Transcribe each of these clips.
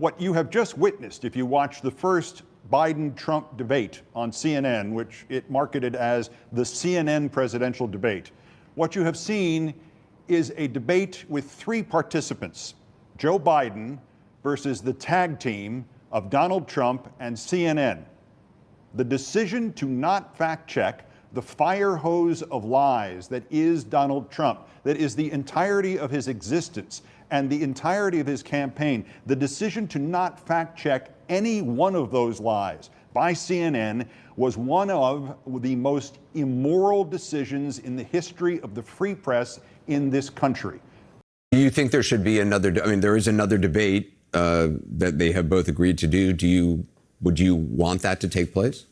what you have just witnessed, if you watch the first Biden-Trump debate on CNN, which it marketed as the CNN presidential debate, what you have seen is a debate with three participants: Joe Biden versus the tag team of Donald Trump and CNN. The decision to not fact-check the fire hose of lies that is Donald Trump, that is the entirety of his existence and the entirety of his campaign, the decision to not fact-check any one of those lies by CNN was one of the most immoral decisions in the history of the free press in this country. Do you think there should be another, there is another debate that they have both agreed to do. Would you want that to take place?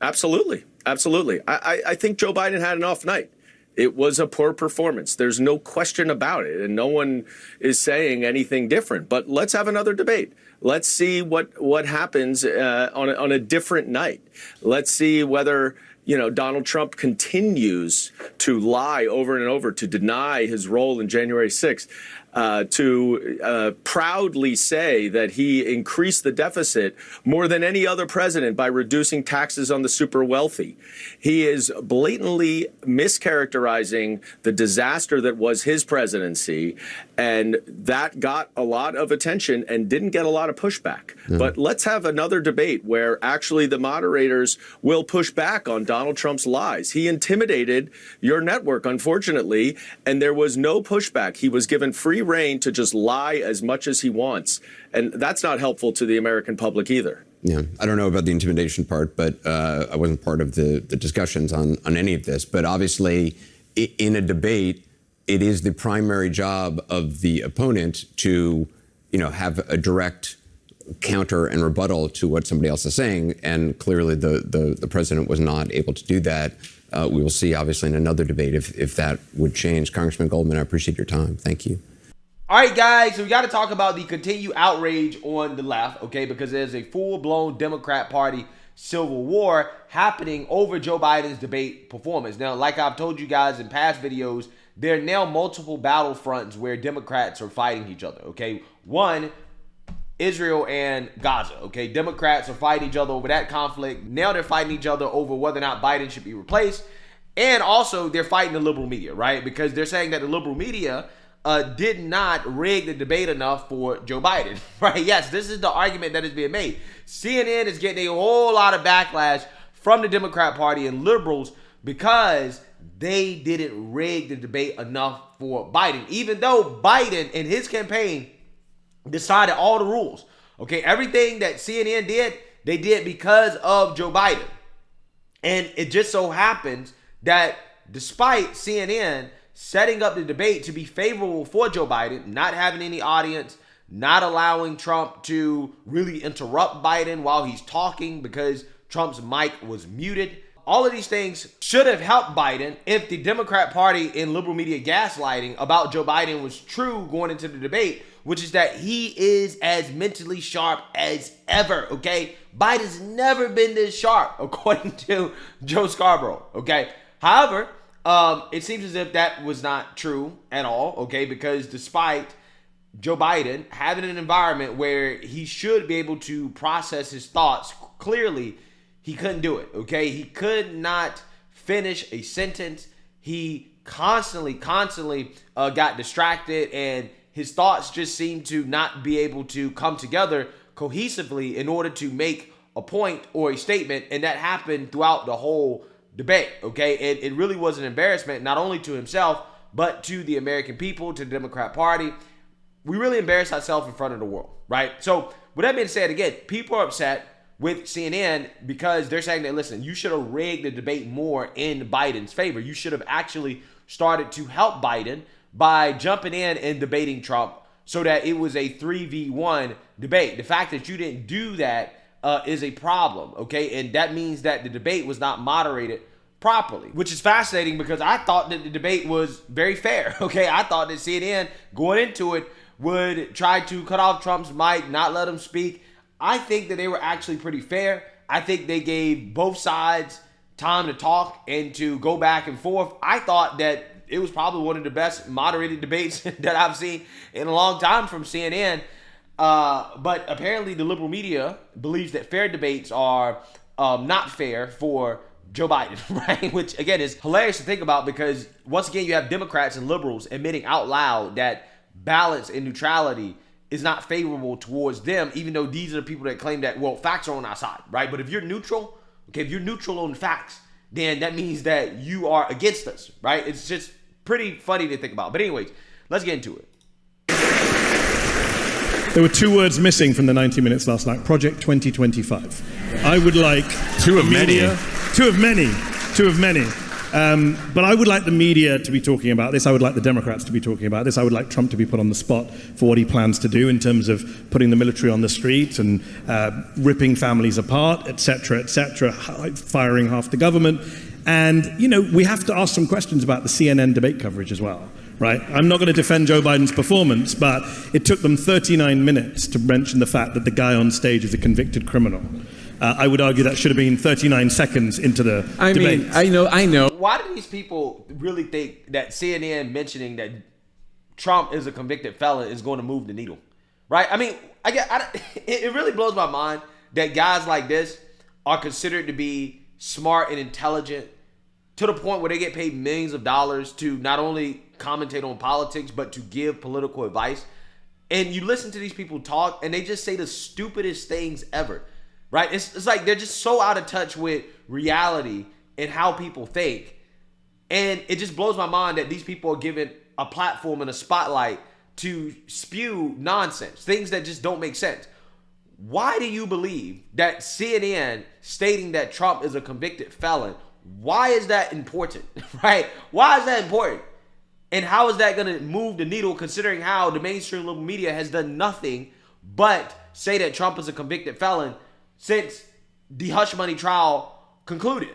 Absolutely. Absolutely. I think Joe Biden had an off night. It was a poor performance. There's no question about it. And no one is saying anything different. But let's have another debate. Let's see what happens on a different night. Let's see whether, Donald Trump continues to lie over and over, to deny his role in January 6th. To proudly say that he increased the deficit more than any other president by reducing taxes on the super wealthy. He is blatantly mischaracterizing the disaster that was his presidency, and that got a lot of attention and didn't get a lot of pushback. But let's have another debate where actually the moderators will push back on Donald Trump's lies. He intimidated your network, unfortunately, and there was no pushback. He was given free reign to just lie as much as he wants. And that's not helpful to the American public either. Yeah, I don't know about the intimidation part, but I wasn't part of the discussions on any of this. But obviously, in a debate, it is the primary job of the opponent to, have a direct counter and rebuttal to what somebody else is saying. And clearly, the president was not able to do that. We will see, obviously, in another debate if that would change. Congressman Goldman, I appreciate your time. Thank you. All right, guys, so we got to talk about the continued outrage on the left, okay, because there's a full-blown Democrat Party civil war happening over Joe Biden's debate performance. Now, like I've told you guys in past videos, there are now multiple battlefronts where Democrats are fighting each other, okay? One, Israel and Gaza, okay? Democrats are fighting each other over that conflict. Now they're fighting each other over whether or not Biden should be replaced. And also, they're fighting the liberal media, right? Because they're saying that the liberal media did not rig the debate enough for Joe Biden, right? Yes, this is the argument that is being made. CNN is getting a whole lot of backlash from the Democrat Party and liberals because they didn't rig the debate enough for Biden, even though Biden and his campaign decided all the rules. Okay, everything that CNN did, they did because of Joe Biden. And it just so happens that despite CNN setting up the debate to be favorable for Joe Biden, not having any audience, not allowing Trump to really interrupt Biden while he's talking because Trump's mic was muted. All of these things should have helped Biden if the Democrat Party and liberal media gaslighting about Joe Biden was true going into the debate, which is that he is as mentally sharp as ever, okay? Biden's never been this sharp, according to Joe Scarborough, okay? However, it seems as if that was not true at all, okay? Because despite Joe Biden having an environment where he should be able to process his thoughts clearly, he couldn't do it, okay? He could not finish a sentence. He constantly got distracted, and his thoughts just seemed to not be able to come together cohesively in order to make a point or a statement, and that happened throughout the whole debate, okay? It really was an embarrassment, not only to himself, but to the American people, to the Democrat Party. We really embarrassed ourselves in front of the world, right? So with that being said, again, people are upset with CNN because they're saying that, listen, you should have rigged the debate more in Biden's favor. You should have actually started to help Biden by jumping in and debating Trump so that it was a 3v1 debate. The fact that you didn't do that is a problem, okay? And that means that the debate was not moderated properly, which is fascinating because I thought that the debate was very fair, okay? I thought that CNN going into it would try to cut off Trump's mic, not let him speak. I think that they were actually pretty fair. I think they gave both sides time to talk and to go back and forth. I thought that it was probably one of the best moderated debates that I've seen in a long time from CNN. But apparently the liberal media believes that fair debates are not fair for Joe Biden, right? Which, again, is hilarious to think about because, once again, you have Democrats and liberals admitting out loud that balance and neutrality is not favorable towards them, even though these are the people that claim that, well, facts are on our side, right? But if you're neutral, okay, if you're neutral on facts, then that means that you are against us, right? It's just pretty funny to think about. But anyways, let's get into it. There were two words missing from the 90 minutes last night: Project 2025. I would like Two of many. But I would like the media to be talking about this. I would like the Democrats to be talking about this. I would like Trump to be put on the spot for what he plans to do in terms of putting the military on the streets and ripping families apart, etc., firing half the government. And, you know, we have to ask some questions about the CNN debate coverage as well. Right? I'm not going to defend Joe Biden's performance, but it took them 39 minutes to mention the fact that the guy on stage is a convicted criminal. I would argue that should have been 39 seconds into the debate. I mean, I know. Why do these people really think that CNN mentioning that Trump is a convicted felon is going to move the needle? Right? I mean, it really blows my mind that guys like this are considered to be smart and intelligent to the point where they get paid millions of dollars to not only commentate on politics, but to give political advice. And you listen to these people talk and they just say the stupidest things ever, right? It's like they're just so out of touch with reality and how people think. And it just blows my mind that these people are given a platform and a spotlight to spew nonsense, things that just don't make sense. Why do you believe that CNN stating that Trump is a convicted felon, why is that important, right? Why is that important? And how is that going to move the needle, considering how the mainstream liberal media has done nothing but say that Trump is a convicted felon since the hush money trial concluded?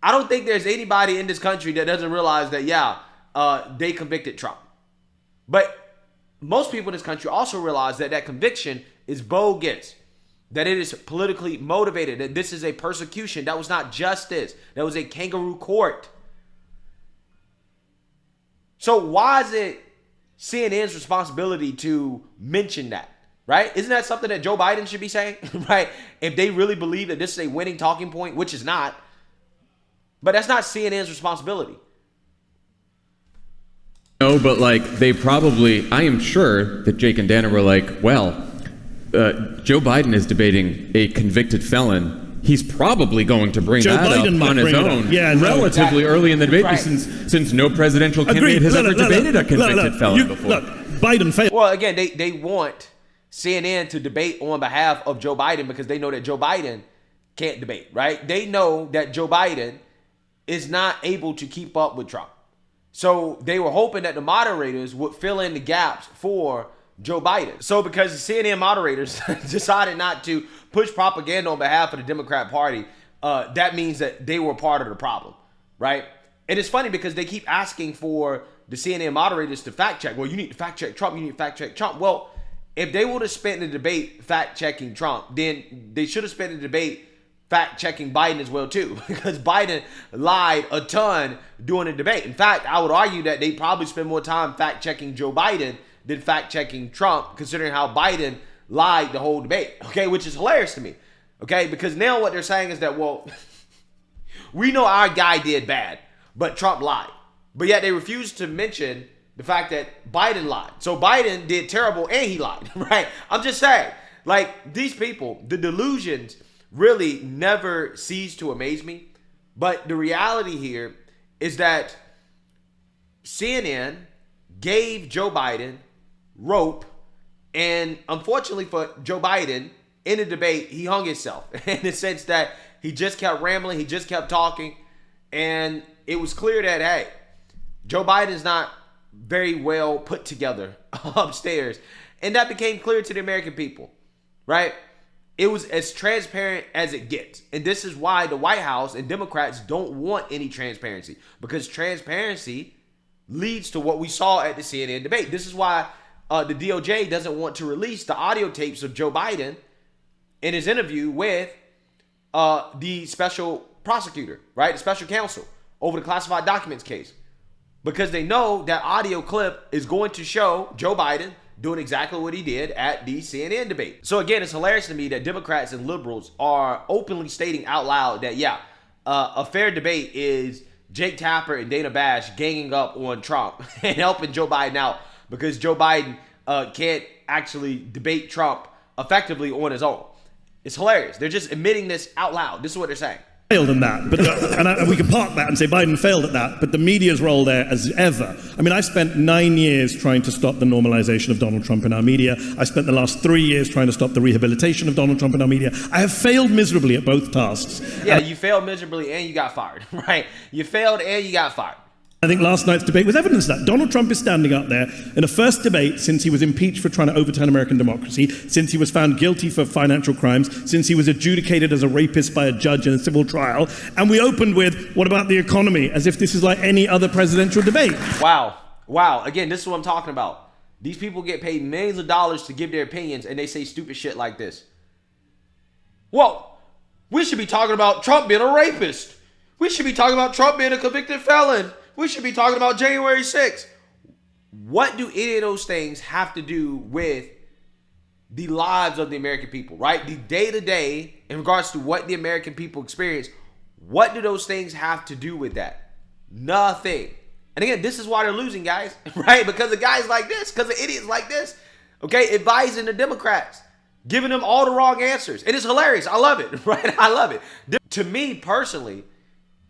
I don't think there's anybody in this country that doesn't realize that, they convicted Trump. But most people in this country also realize that that conviction is bogus, that it is politically motivated, that this is a persecution. That was not justice. That was a kangaroo court. So why is it CNN's responsibility to mention that, right? Isn't that something that Joe Biden should be saying, right? If they really believe that this is a winning talking point, which is not. But that's not CNN's responsibility. No, but like they probably, I am sure that Jake and Dana were like, well, Joe Biden is debating a convicted felon. He's probably going to bring that up on his own relatively early in the debate, since no presidential candidate has ever debated a convicted felon before. Look, Biden failed. Well, again, they want CNN to debate on behalf of Joe Biden because they know that Joe Biden can't debate, right? They know that Joe Biden is not able to keep up with Trump. So they were hoping that the moderators would fill in the gaps for Joe Biden. So because the CNN moderators decided not to push propaganda on behalf of the Democrat Party, that means that they were part of the problem, right? And it's funny because they keep asking for the CNN moderators to fact check. Well, you need to fact check Trump. You need to fact check Trump. Well, if they would have spent the debate fact checking Trump, then they should have spent the debate fact checking Biden as well too, because Biden lied a ton during the debate. In fact, I would argue that they probably spend more time fact checking Joe Biden than fact checking Trump, considering how Biden lied the whole debate, okay, which is hilarious to me, okay, because now what they're saying is that, well, we know our guy did bad, but Trump lied, but yet they refuse to mention the fact that Biden lied. So Biden did terrible and he lied, right? I'm just saying, like, these people, the delusions really never cease to amaze me, but the reality here is that CNN gave Joe Biden rope, and unfortunately for Joe Biden, in the debate, he hung himself in the sense that he just kept rambling, he just kept talking, and it was clear that, hey, Joe Biden's not very well put together upstairs, and that became clear to the American people, right? It was as transparent as it gets, and this is why the White House and Democrats don't want any transparency, because transparency leads to what we saw at the CNN debate. This is why the DOJ doesn't want to release the audio tapes of Joe Biden in his interview with the special prosecutor, right? The special counsel over the classified documents case. Because they know that audio clip is going to show Joe Biden doing exactly what he did at the CNN debate. So again, it's hilarious to me that Democrats and liberals are openly stating out loud that, yeah, a fair debate is Jake Tapper and Dana Bash ganging up on Trump and helping Joe Biden out because Joe Biden can't actually debate Trump effectively on his own. It's hilarious. They're just admitting this out loud. This is what they're saying. Failed in that, but and we can park that and say Biden failed at that, but the media's role there as ever. I mean, I spent 9 years trying to stop the normalization of Donald Trump in our media. I spent the last 3 years trying to stop the rehabilitation of Donald Trump in our media. I have failed miserably at both tasks. Yeah, you failed miserably and you got fired, right? You failed and you got fired. I think last night's debate was evidence of that. Donald Trump is standing up there in a first debate since he was impeached for trying to overturn American democracy, since he was found guilty for financial crimes, since he was adjudicated as a rapist by a judge in a civil trial. And we opened with, what about the economy? As if this is like any other presidential debate. Wow. Wow. Again, this is what I'm talking about. These people get paid millions of dollars to give their opinions and they say stupid shit like this. Well, we should be talking about Trump being a rapist. We should be talking about Trump being a convicted felon. We should be talking about January 6th. What do any of those things have to do with the lives of the American people, right? The day-to-day in regards to what the American people experience, what do those things have to do with that? Nothing. And again, this is why they're losing, guys, right? Because of guys like this, because of idiots like this, okay, advising the Democrats, giving them all the wrong answers. It is hilarious. I love it, right? I love it. To me personally,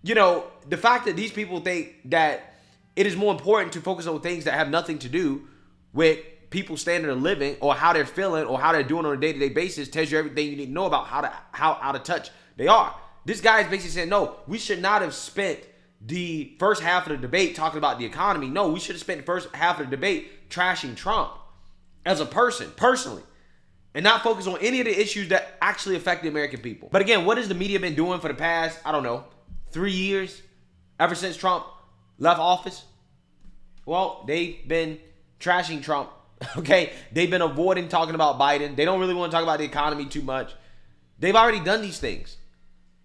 you know, the fact that these people think that it is more important to focus on things that have nothing to do with people's standard of living or how they're feeling or how they're doing on a day-to-day basis tells you everything you need to know about how out of touch they are. This guy is basically saying, no, we should not have spent the first half of the debate talking about the economy. No, we should have spent the first half of the debate trashing Trump as a person, personally, and not focus on any of the issues that actually affect the American people. But again, what has the media been doing for the past, I don't know, 3 years, ever since Trump left office? Well, they've been trashing Trump, okay? They've been avoiding talking about Biden. They don't really want to talk about the economy too much. They've already done these things.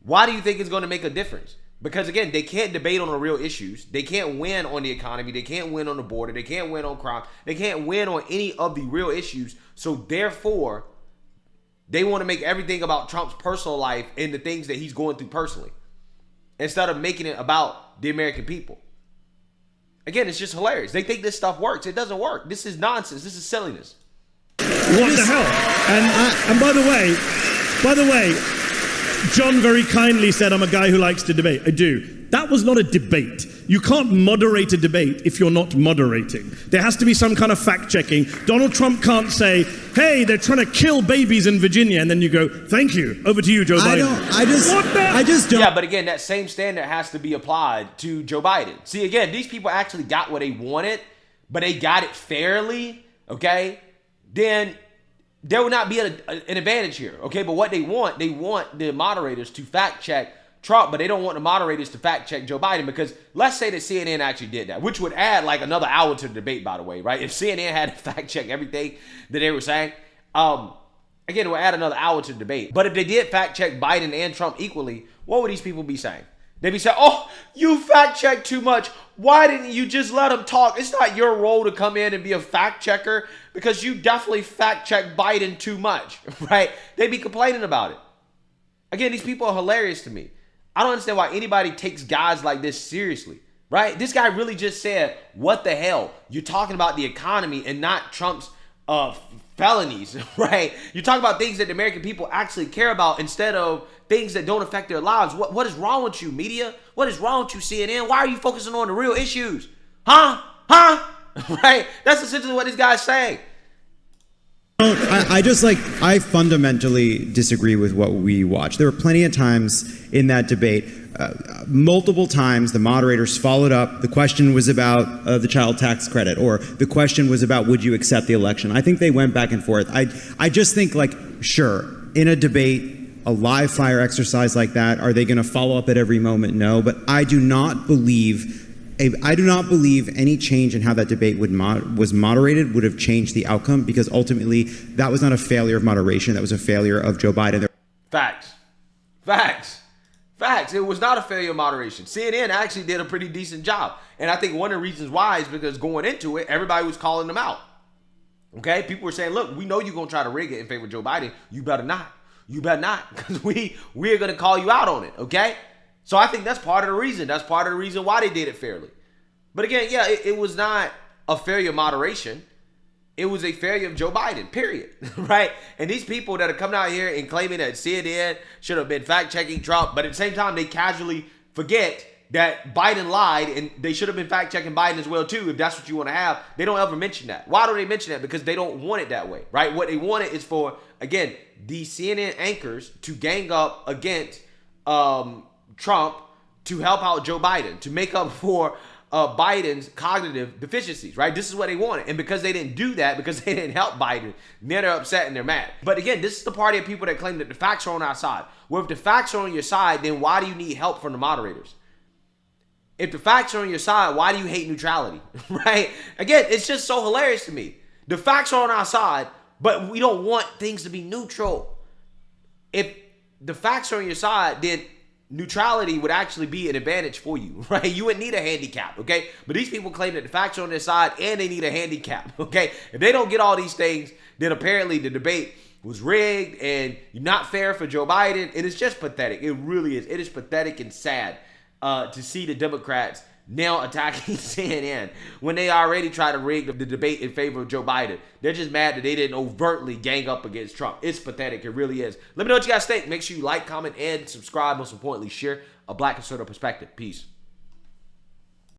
Why do you think it's going to make a difference? Because again, they can't debate on the real issues. They can't win on the economy. They can't win on the border. They can't win on crime. They can't win on any of the real issues. So therefore, they want to make everything about Trump's personal life and the things that he's going through personally, instead of making it about the American people. Again, it's just hilarious. They think this stuff works. It doesn't work. This is nonsense. This is silliness. What the hell? And by the way, John very kindly said, I'm a guy who likes to debate. I do. That was not a debate. You can't moderate a debate if you're not moderating. There has to be some kind of fact-checking. Donald Trump can't say, hey, they're trying to kill babies in Virginia, and then you go, thank you. Over to you, Joe Biden. I just don't. Yeah, but again, that same standard has to be applied to Joe Biden. See, again, these people actually got what they wanted, but they got it fairly, okay? Then there will not be an advantage here, okay? But what they want the moderators to fact-check Trump, but they don't want the moderators to fact-check Joe Biden, because let's say that CNN actually did that, which would add like another hour to the debate, by the way, right? If CNN had to fact-check everything that they were saying, again, it would add another hour to the debate. But if they did fact-check Biden and Trump equally, what would these people be saying? They'd be saying, oh, you fact-checked too much. Why didn't you just let them talk? It's not your role to come in and be a fact-checker, because you definitely fact-checked Biden too much, right? They'd be complaining about it. Again, these people are hilarious to me. I don't understand why anybody takes guys like this seriously, right? This guy really just said, what the hell? You're talking about the economy and not Trump's felonies, right? You're talking about things that the American people actually care about instead of things that don't affect their lives. What is wrong with you, media? What is wrong with you, CNN? Why are you focusing on the real issues? Huh? Right? That's essentially what this guy's saying. I fundamentally disagree with what we watched. There were plenty of times in that debate, multiple times the moderators followed up. The question was about the child tax credit, or the question was about, would you accept the election? I think they went back and forth. I just think, like, sure, in a debate, a live fire exercise like that, are they going to follow up at every moment? No, but I do not believe any change in how that debate was moderated would have changed the outcome, because ultimately that was not a failure of moderation. That was a failure of Joe Biden. Facts. It was not a failure of moderation. CNN actually did a pretty decent job. And I think one of the reasons why is because going into it, everybody was calling them out. Okay, people were saying, look, we know you're going to try to rig it in favor of Joe Biden. You better not. You better not, because we're going to call you out on it, okay? So I think that's part of the reason. That's part of the reason why they did it fairly. But again, yeah, it was not a failure of moderation. It was a failure of Joe Biden, period, right? And these people that are coming out here and claiming that CNN should have been fact-checking Trump, but at the same time, they casually forget that Biden lied, and they should have been fact-checking Biden as well, too, if that's what you want to have. They don't ever mention that. Why don't they mention that? Because they don't want it that way, right? What they want it is for, again, the CNN anchors to gang up against Trump to help out Joe Biden, to make up for Biden's cognitive deficiencies, right? This is what they wanted. And because they didn't do that, because they didn't help Biden, now they're upset and they're mad. But again, this is the party of people that claim that the facts are on our side. Well, if the facts are on your side, then why do you need help from the moderators? If the facts are on your side, why do you hate neutrality, right? Again, it's just so hilarious to me. The facts are on our side, but we don't want things to be neutral. If the facts are on your side, then neutrality would actually be an advantage for you, right? You wouldn't need a handicap, okay? But these people claim that the facts are on their side and they need a handicap, okay? If they don't get all these things, then apparently the debate was rigged and not fair for Joe Biden. It is just pathetic. It really is. It is pathetic and sad to see the Democrats now attacking CNN when they already tried to rig the debate in favor of Joe Biden. They're just mad that they didn't overtly gang up against Trump. It's pathetic. It really is. Let me know what you guys think. Make sure you like, comment, and subscribe. Most importantly, share a Black conservative perspective. Peace.